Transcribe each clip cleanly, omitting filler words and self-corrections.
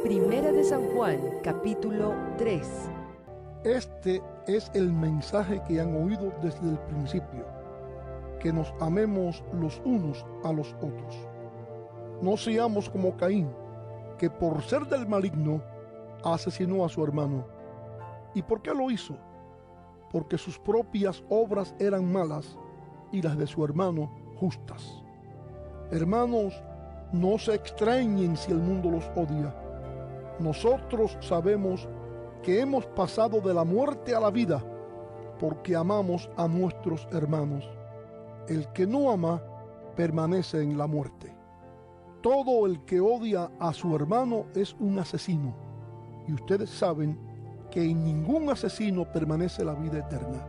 Primera de San Juan, capítulo 3. Este es el mensaje que han oído desde el principio, que nos amemos los unos a los otros. No seamos como Caín, que por ser del maligno asesinó a su hermano. ¿Y por qué lo hizo? Porque sus propias obras eran malas y las de su hermano justas. Hermanos, no se extrañen si el mundo los odia. Nosotros sabemos que hemos pasado de la muerte a la vida porque amamos a nuestros hermanos. El que no ama permanece en la muerte. Todo el que odia a su hermano es un asesino, y ustedes saben que en ningún asesino permanece la vida eterna.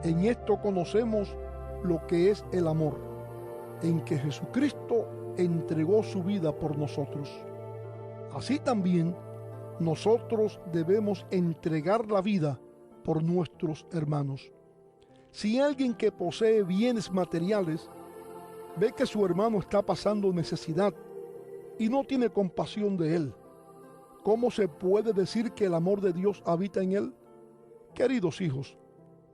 En esto conocemos lo que es el amor, en que Jesucristo entregó su vida por nosotros. Así también nosotros debemos entregar la vida por nuestros hermanos. Si alguien que posee bienes materiales ve que su hermano está pasando necesidad y no tiene compasión de él, ¿cómo se puede decir que el amor de Dios habita en él? Queridos hijos,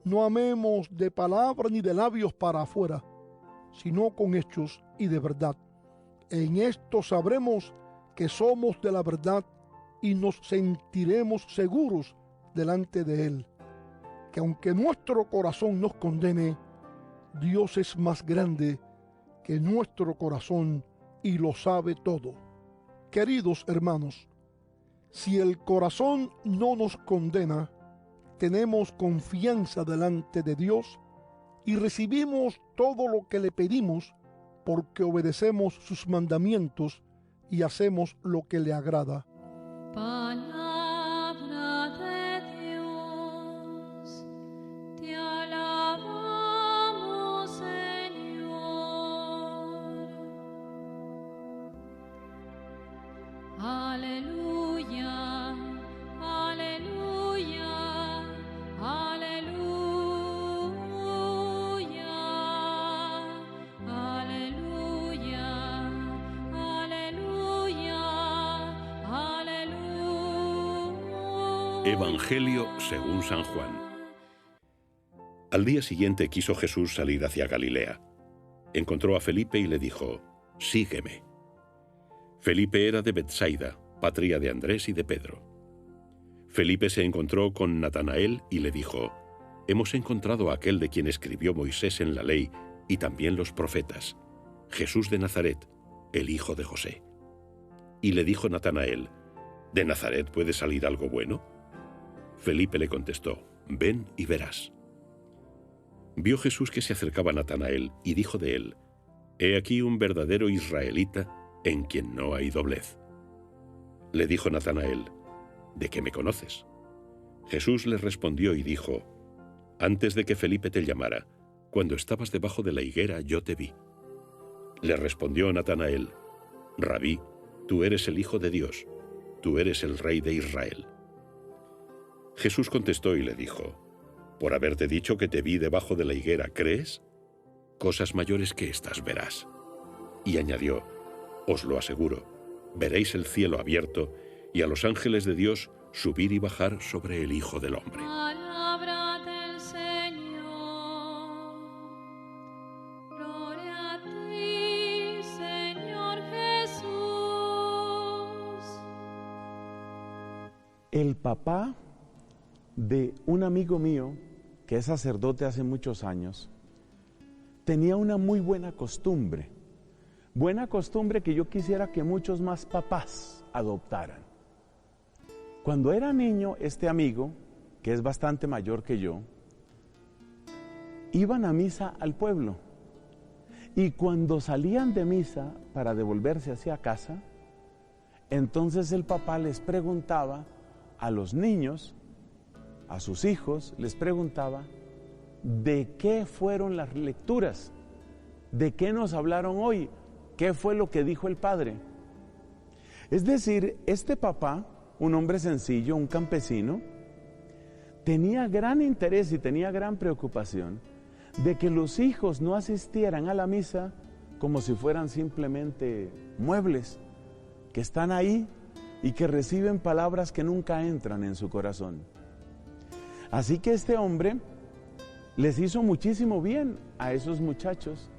no amemos de palabra ni de labios para afuera, sino con hechos y de verdad. En esto sabremos que somos de la verdad y nos sentiremos seguros delante de Él, que aunque nuestro corazón nos condene, Dios es más grande que nuestro corazón y lo sabe todo. Queridos hermanos, si el corazón no nos condena, tenemos confianza delante de Dios y recibimos todo lo que le pedimos porque obedecemos sus mandamientos y hacemos lo que le agrada. Palabra de Dios, te alabamos, Señor. Aleluya, aleluya, aleluya, aleluya, aleluya. Evangelio según San Juan. Al día siguiente quiso Jesús salir hacia Galilea. Encontró a Felipe y le dijo: «Sígueme». Felipe era de Betsaida, patria de Andrés y de Pedro. Felipe se encontró con Natanael y le dijo: «Hemos encontrado a aquel de quien escribió Moisés en la ley y también los profetas, Jesús de Nazaret, el hijo de José». Y le dijo Natanael: «¿De Nazaret puede salir algo bueno?». Felipe le contestó: «Ven y verás». Vio Jesús que se acercaba a Natanael y dijo de él: «He aquí un verdadero israelita en quien no hay doblez». Le dijo Natanael: «¿De qué me conoces?». Jesús le respondió y dijo: «Antes de que Felipe te llamara, cuando estabas debajo de la higuera, yo te vi». Le respondió Natanael: «Rabí, tú eres el Hijo de Dios, tú eres el Rey de Israel». Jesús contestó y le dijo: «Por haberte dicho que te vi debajo de la higuera, ¿crees? Cosas mayores que estas verás». Y añadió: «Os lo aseguro, veréis el cielo abierto y a los ángeles de Dios subir y bajar sobre el Hijo del Hombre». Palabra del Señor. Gloria a ti, Señor Jesús. El papá de un amigo mío, que es sacerdote hace muchos años, tenía una muy buena costumbre que yo quisiera que muchos más papás adoptaran. Cuando era niño, este amigo, que es bastante mayor que yo, iban a misa al pueblo, y cuando salían de misa para devolverse hacia casa, entonces el papá les preguntaba a los niños, a sus hijos, les preguntaba de qué fueron las lecturas, de qué nos hablaron hoy, qué fue lo que dijo el padre. Es decir, este papá, un hombre sencillo, un campesino, tenía gran interés y tenía gran preocupación de que los hijos no asistieran a la misa como si fueran simplemente muebles que están ahí y que reciben palabras que nunca entran en su corazón. Así que este hombre les hizo muchísimo bien a esos muchachos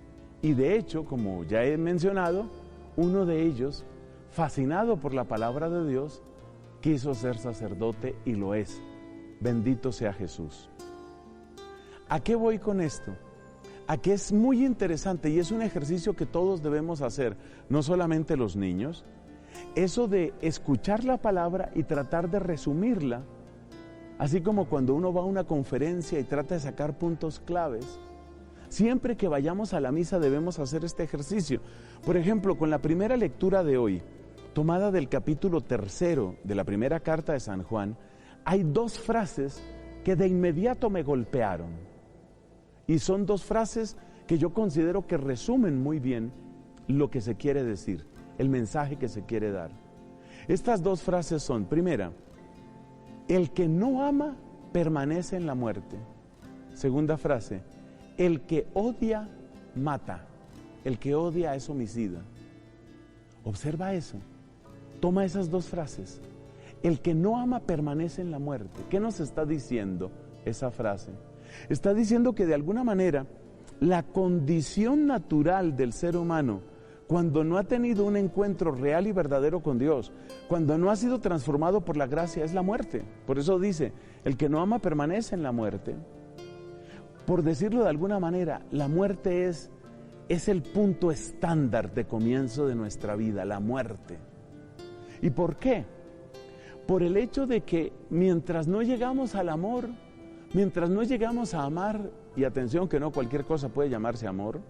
y de hecho, como ya he mencionado, uno de ellos, fascinado por la palabra de Dios, quiso ser sacerdote y lo es. Bendito sea Jesús. ¿A qué voy con esto? A que es muy interesante y es un ejercicio que todos debemos hacer, no solamente los niños, eso de escuchar la palabra y tratar de resumirla, así como cuando uno va a una conferencia y trata de sacar puntos claves. Siempre que vayamos a la misa debemos hacer este ejercicio. Por ejemplo, con la primera lectura de hoy, tomada del capítulo 3 de la primera carta de San Juan, hay dos frases que de inmediato me golpearon. Y son dos frases que yo considero que resumen muy bien lo que se quiere decir, el mensaje que se quiere dar. Estas dos frases son, primera, el que no ama permanece en la muerte. Segunda frase, el que odia mata, el que odia es homicida. Observa eso, toma esas dos frases. El que no ama permanece en la muerte. ¿Qué nos está diciendo esa frase? Está diciendo que de alguna manera la condición natural del ser humano, cuando no ha tenido un encuentro real y verdadero con Dios, cuando no ha sido transformado por la gracia, es la muerte. Por eso dice, el que no ama permanece en la muerte. Por decirlo de alguna manera, la muerte es el punto estándar de comienzo de nuestra vida, la muerte. ¿Y por qué? Por el hecho de que mientras no llegamos al amor, mientras no llegamos a amar, y atención que no cualquier cosa puede llamarse amor,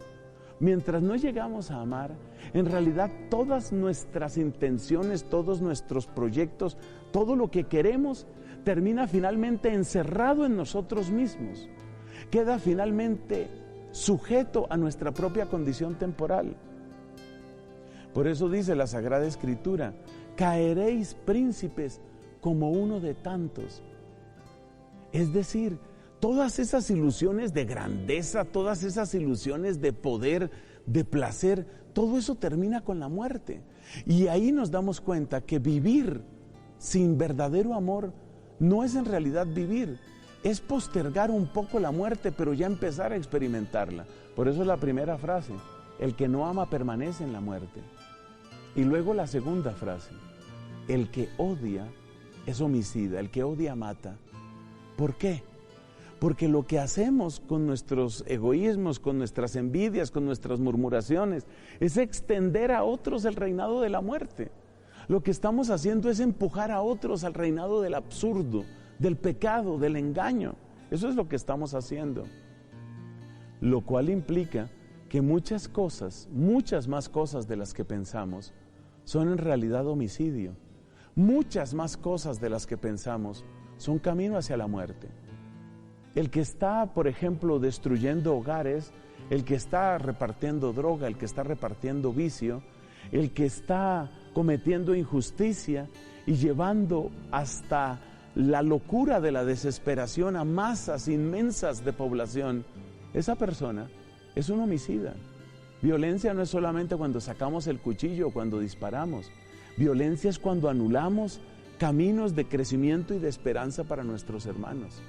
mientras no llegamos a amar, en realidad todas nuestras intenciones, todos nuestros proyectos, todo lo que queremos, termina finalmente encerrado en nosotros mismos. Queda finalmente sujeto a nuestra propia condición temporal. Por eso dice la Sagrada Escritura, caeréis príncipes como uno de tantos. Es decir, todas esas ilusiones de grandeza, todas esas ilusiones de poder, de placer, todo eso termina con la muerte. Y ahí nos damos cuenta que vivir sin verdadero amor no es en realidad vivir, es postergar un poco la muerte, pero ya empezar a experimentarla. Por eso es la primera frase, el que no ama permanece en la muerte. Y luego la segunda frase, el que odia es homicida, el que odia mata. ¿Por qué? Porque lo que hacemos con nuestros egoísmos, con nuestras envidias, con nuestras murmuraciones, es extender a otros el reinado de la muerte. Lo que estamos haciendo es empujar a otros al reinado del absurdo, del pecado, del engaño. Eso es lo que estamos haciendo. Lo cual implica que muchas cosas, muchas más cosas de las que pensamos, son en realidad homicidio. Muchas más cosas de las que pensamos son camino hacia la muerte. El que está, por ejemplo, destruyendo hogares, el que está repartiendo droga, el que está repartiendo vicio, el que está cometiendo injusticia y llevando hasta la locura de la desesperación a masas inmensas de población, esa persona es un homicida. Violencia no es solamente cuando sacamos el cuchillo o cuando disparamos. Violencia es cuando anulamos caminos de crecimiento y de esperanza para nuestros hermanos.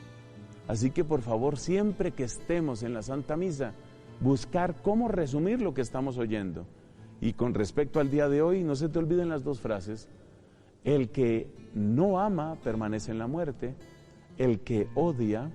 Así que por favor, siempre que estemos en la Santa Misa, buscar cómo resumir lo que estamos oyendo. Y con respecto al día de hoy, no se te olviden las dos frases. El que no ama permanece en la muerte, el que odia